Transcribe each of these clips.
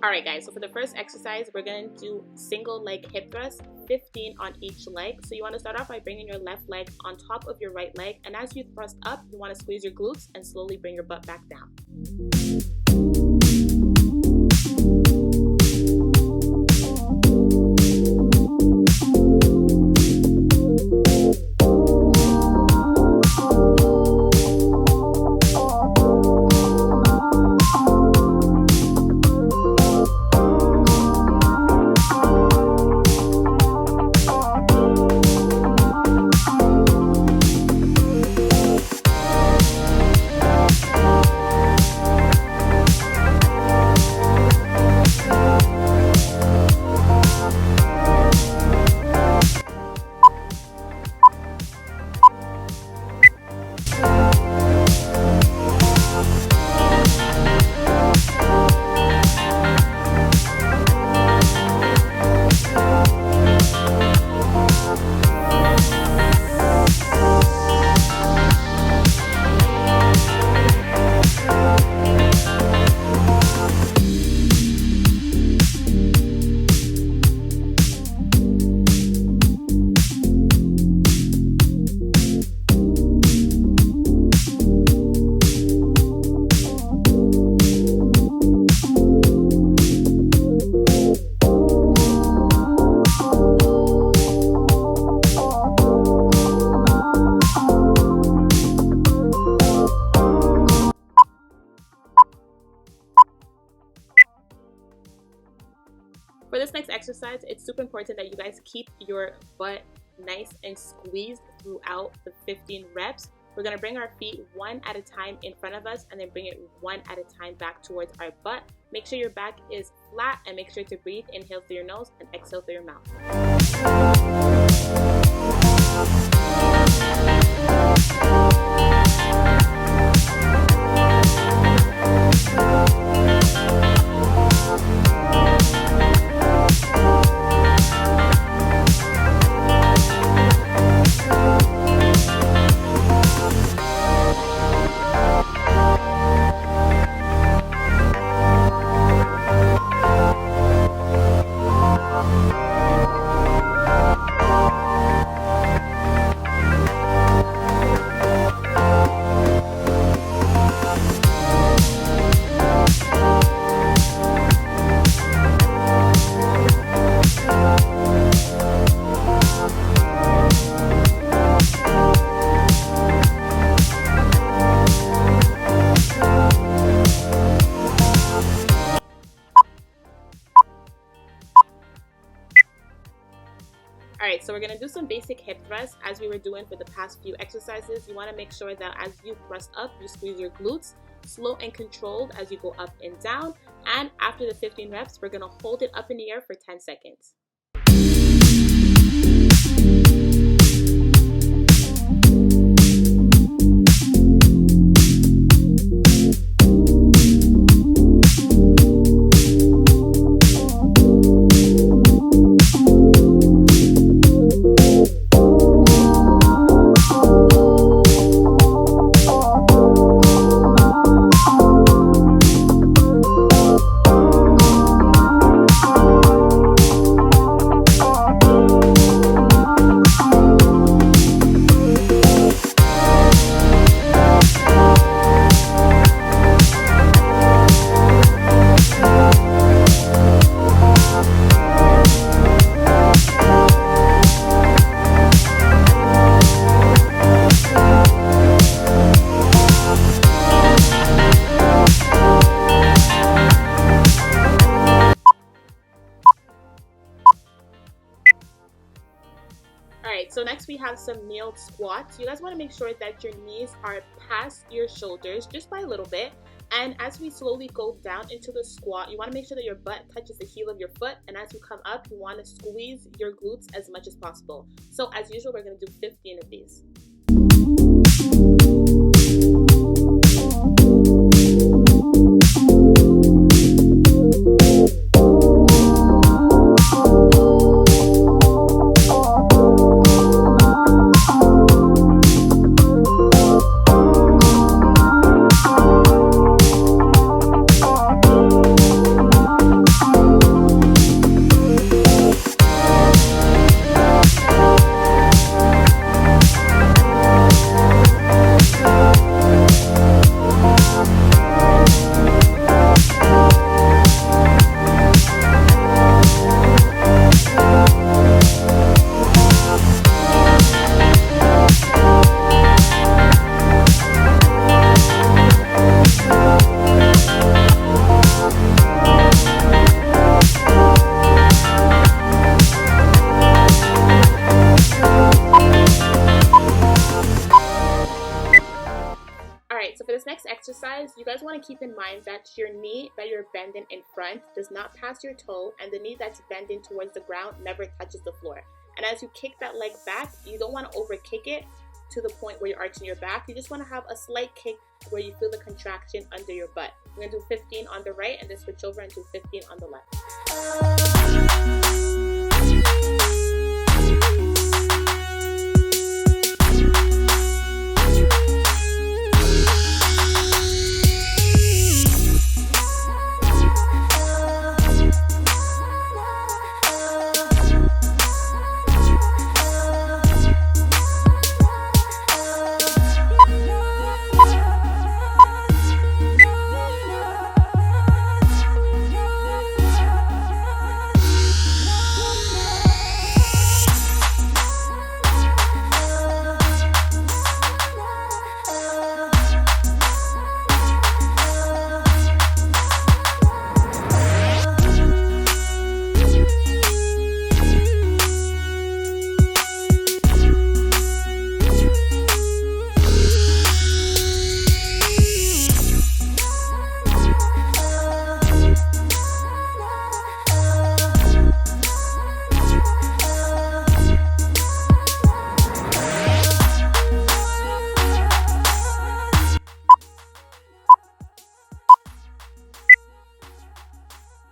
Alright guys, so for the first exercise, we're going to do single leg hip thrusts, 15 on each leg. So you want to start off by bringing your left leg on top of your right leg, and as you thrust up, you want to squeeze your glutes and slowly bring your butt back down. For this next exercise, it's super important that you guys keep your butt nice and squeezed throughout the 15 reps. We're going to bring our feet one at a time in front of us and then bring it one at a time back towards our butt. Make sure your back is flat and make sure to breathe. Inhale through your nose and exhale through your mouth. Alright, so we're going to do some basic hip thrusts as we were doing for the past few exercises. You want to make sure that as you thrust up, you squeeze your glutes, slow and controlled as you go up and down. And after the 15 reps, we're going to hold it up in the air for 10 seconds. Alright, so next we have some kneeled squats. You guys want to make sure that your knees are past your shoulders just by a little bit. And as we slowly go down into the squat, you want to make sure that your butt touches the heel of your foot. And as you come up, you want to squeeze your glutes as much as possible. So as usual, we're going to do 15 of these. this next exercise, you guys want to keep in mind that your knee that you're bending in front does not pass your toe, and the knee that's bending towards the ground never touches the floor. And as you kick that leg back, you don't want to over kick it to the point where you're arching your back. You just want to have a slight kick where you feel the contraction under your butt. We're going to do 15 on the right and then switch over and do 15 on the left.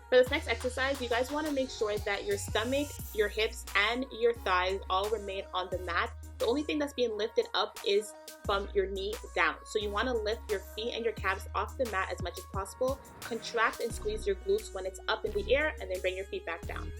For this next exercise, you guys want to make sure that your stomach, your hips, and your thighs all remain on the mat. The only thing that's being lifted up is from your knee down. So you want to lift your feet and your calves off the mat as much as possible. Contract and squeeze your glutes when it's up in the air, and then bring your feet back down.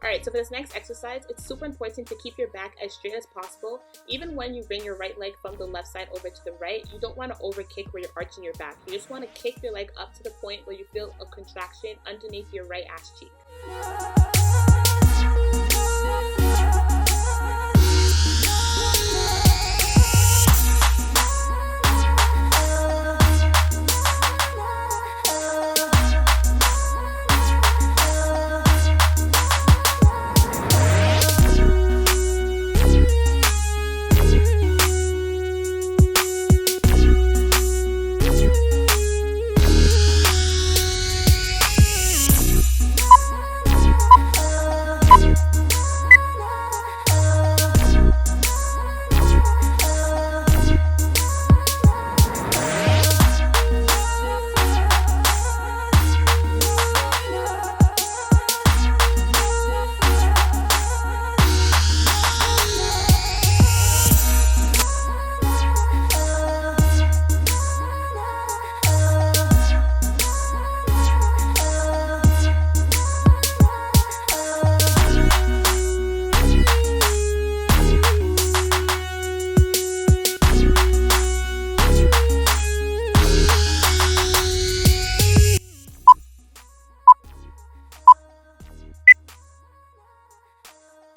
Alright, so for this next exercise, it's super important to keep your back as straight as possible. Even when you bring your right leg from the left side over to the right, you don't want to over kick where you're arching your back. You just want to kick your leg up to the point where you feel a contraction underneath your right ass cheek.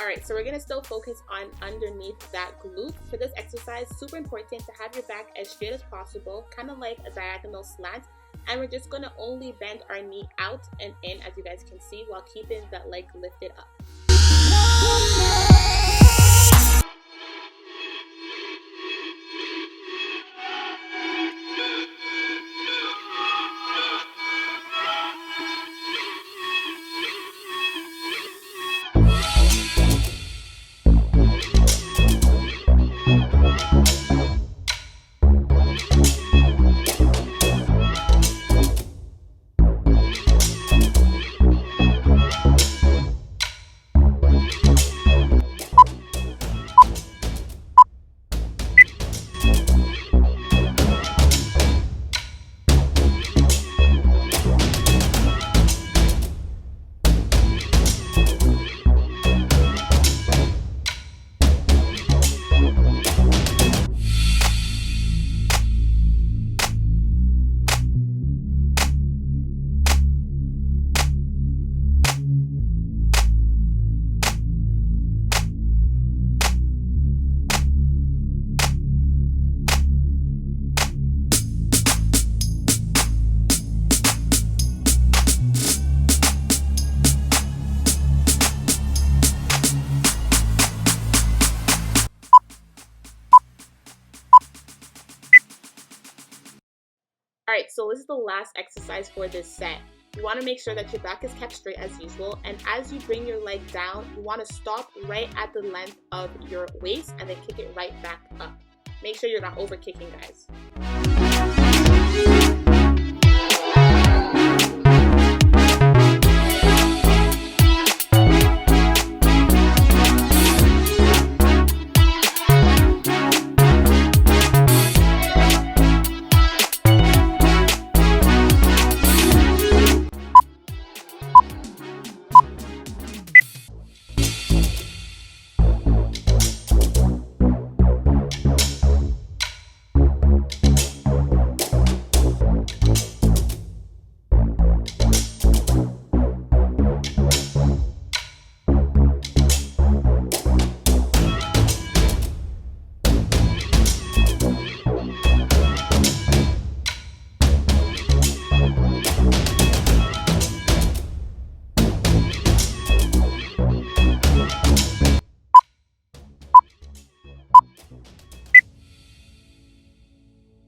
Alright, so we're going to still focus on underneath that glute. For this exercise, super important to have your back as straight as possible, kind of like a diagonal slant. And we're just going to only bend our knee out and in, as you guys can see, while keeping that leg lifted up. so this is the last exercise for this set. You want to make sure that your back is kept straight as usual, and as you bring your leg down, you want to stop right at the length of your waist and then kick it right back up. Make sure you're not over kicking, guys.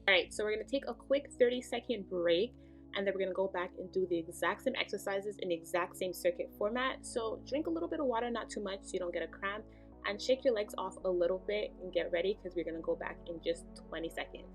Alright, so we're going to take a quick 30-second break, and then we're going to go back and do the exact same exercises in the exact same circuit format. So drink a little bit of water, not too much so you don't get a cramp, and shake your legs off a little bit and get ready because we're going to go back in just 20 seconds.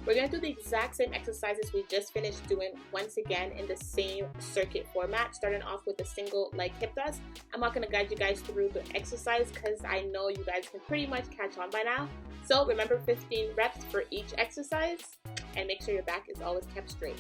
We're going to do the exact same exercises we just finished doing once again in the same circuit format, starting off with a single leg hip thrust. I'm not going to guide you guys through the exercise because I know you guys can pretty much catch on by now. So remember 15 reps for each exercise, and make sure your back is always kept straight.